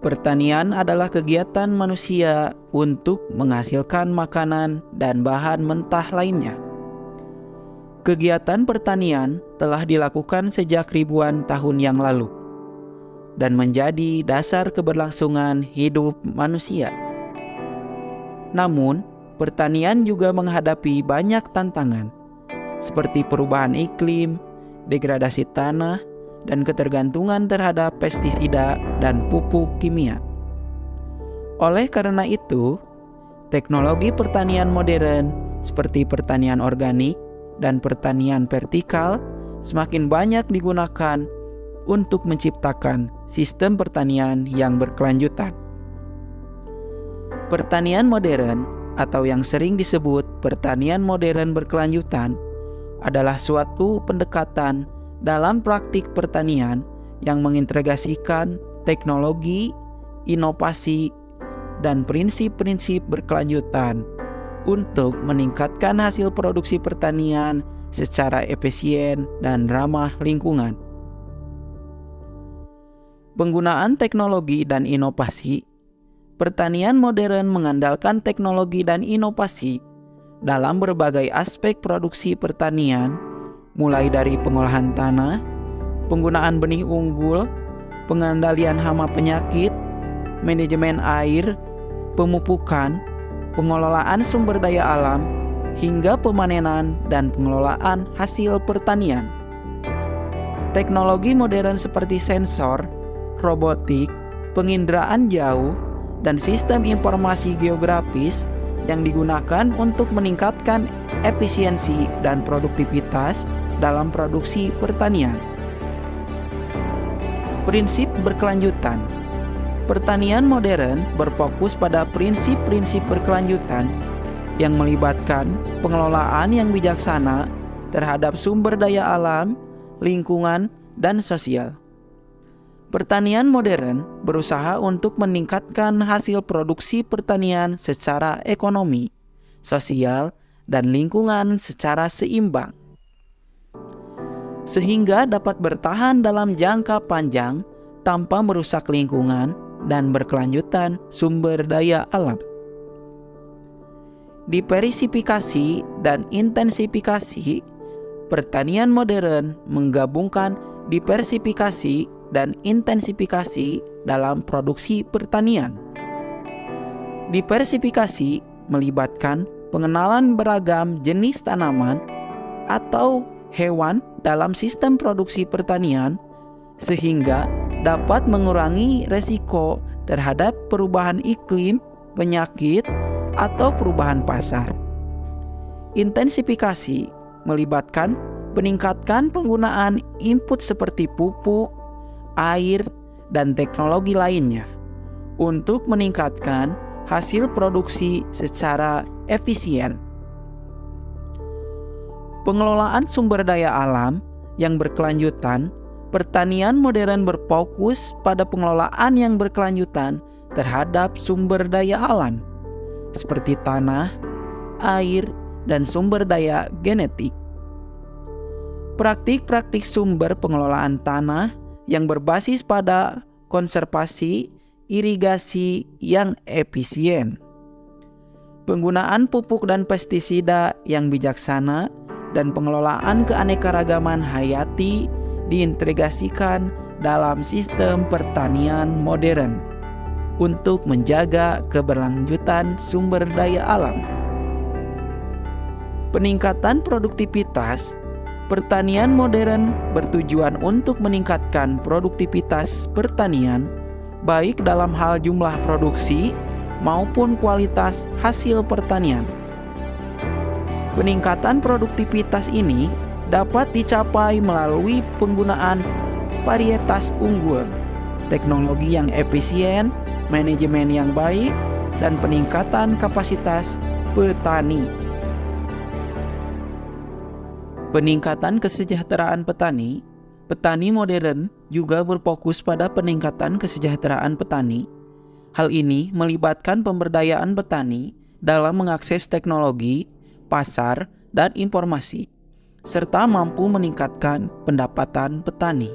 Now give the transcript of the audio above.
Pertanian adalah kegiatan manusia untuk menghasilkan makanan dan bahan mentah lainnya. Kegiatan pertanian telah dilakukan sejak ribuan tahun yang lalu dan menjadi dasar keberlangsungan hidup manusia. Namun, pertanian juga menghadapi banyak tantangan, seperti perubahan iklim, degradasi tanah, dan ketergantungan terhadap pestisida dan pupuk kimia. Oleh karena itu, teknologi pertanian modern seperti pertanian organik dan pertanian vertikal semakin banyak digunakan untuk menciptakan sistem pertanian yang berkelanjutan. Pertanian modern atau yang sering disebut pertanian modern berkelanjutan adalah suatu pendekatan dalam praktik pertanian yang mengintegrasikan teknologi, inovasi, dan prinsip-prinsip berkelanjutan untuk meningkatkan hasil produksi pertanian secara efisien dan ramah lingkungan. Penggunaan teknologi dan inovasi. Pertanian modern mengandalkan teknologi dan inovasi dalam berbagai aspek produksi pertanian, mulai dari pengolahan tanah, penggunaan benih unggul, pengendalian hama penyakit, manajemen air, pemupukan, pengelolaan sumber daya alam, hingga pemanenan dan pengelolaan hasil pertanian. Teknologi modern seperti sensor, robotik, penginderaan jauh, dan sistem informasi geografis yang digunakan untuk meningkatkan efisiensi dan produktivitas dalam produksi pertanian. Prinsip berkelanjutan. Pertanian modern berfokus pada prinsip-prinsip berkelanjutan yang melibatkan pengelolaan yang bijaksana terhadap sumber daya alam, lingkungan, dan sosial. Pertanian modern berusaha untuk meningkatkan hasil produksi pertanian secara ekonomi, sosial, dan lingkungan secara seimbang, sehingga dapat bertahan dalam jangka panjang tanpa merusak lingkungan dan berkelanjutan sumber daya alam. Diversifikasi dan intensifikasi. Pertanian modern menggabungkan diversifikasi dan intensifikasi dalam produksi pertanian. Diversifikasi melibatkan pengenalan beragam jenis tanaman atau hewan dalam sistem produksi pertanian sehingga dapat mengurangi resiko terhadap perubahan iklim, penyakit, atau perubahan pasar. Intensifikasi melibatkan peningkatan penggunaan input seperti pupuk, air, dan teknologi lainnya untuk meningkatkan hasil produksi secara efisien. Pengelolaan sumber daya alam yang berkelanjutan. Pertanian modern berfokus pada pengelolaan yang berkelanjutan terhadap sumber daya alam, seperti tanah, air, dan sumber daya genetik. Praktik-praktik sumber pengelolaan tanah yang berbasis pada konservasi, irigasi yang efisien, penggunaan pupuk dan pestisida yang bijaksana, dan pengelolaan keanekaragaman hayati diintegrasikan dalam sistem pertanian modern untuk menjaga keberlanjutan sumber daya alam. Peningkatan produktivitas. Pertanian modern bertujuan untuk meningkatkan produktivitas pertanian, baik dalam hal jumlah produksi maupun kualitas hasil pertanian. Peningkatan produktivitas ini dapat dicapai melalui penggunaan varietas unggul, teknologi yang efisien, manajemen yang baik, dan peningkatan kapasitas petani. Peningkatan kesejahteraan petani. Petani modern juga berfokus pada peningkatan kesejahteraan petani. Hal ini melibatkan pemberdayaan petani dalam mengakses teknologi, pasar, dan informasi, serta mampu meningkatkan pendapatan petani.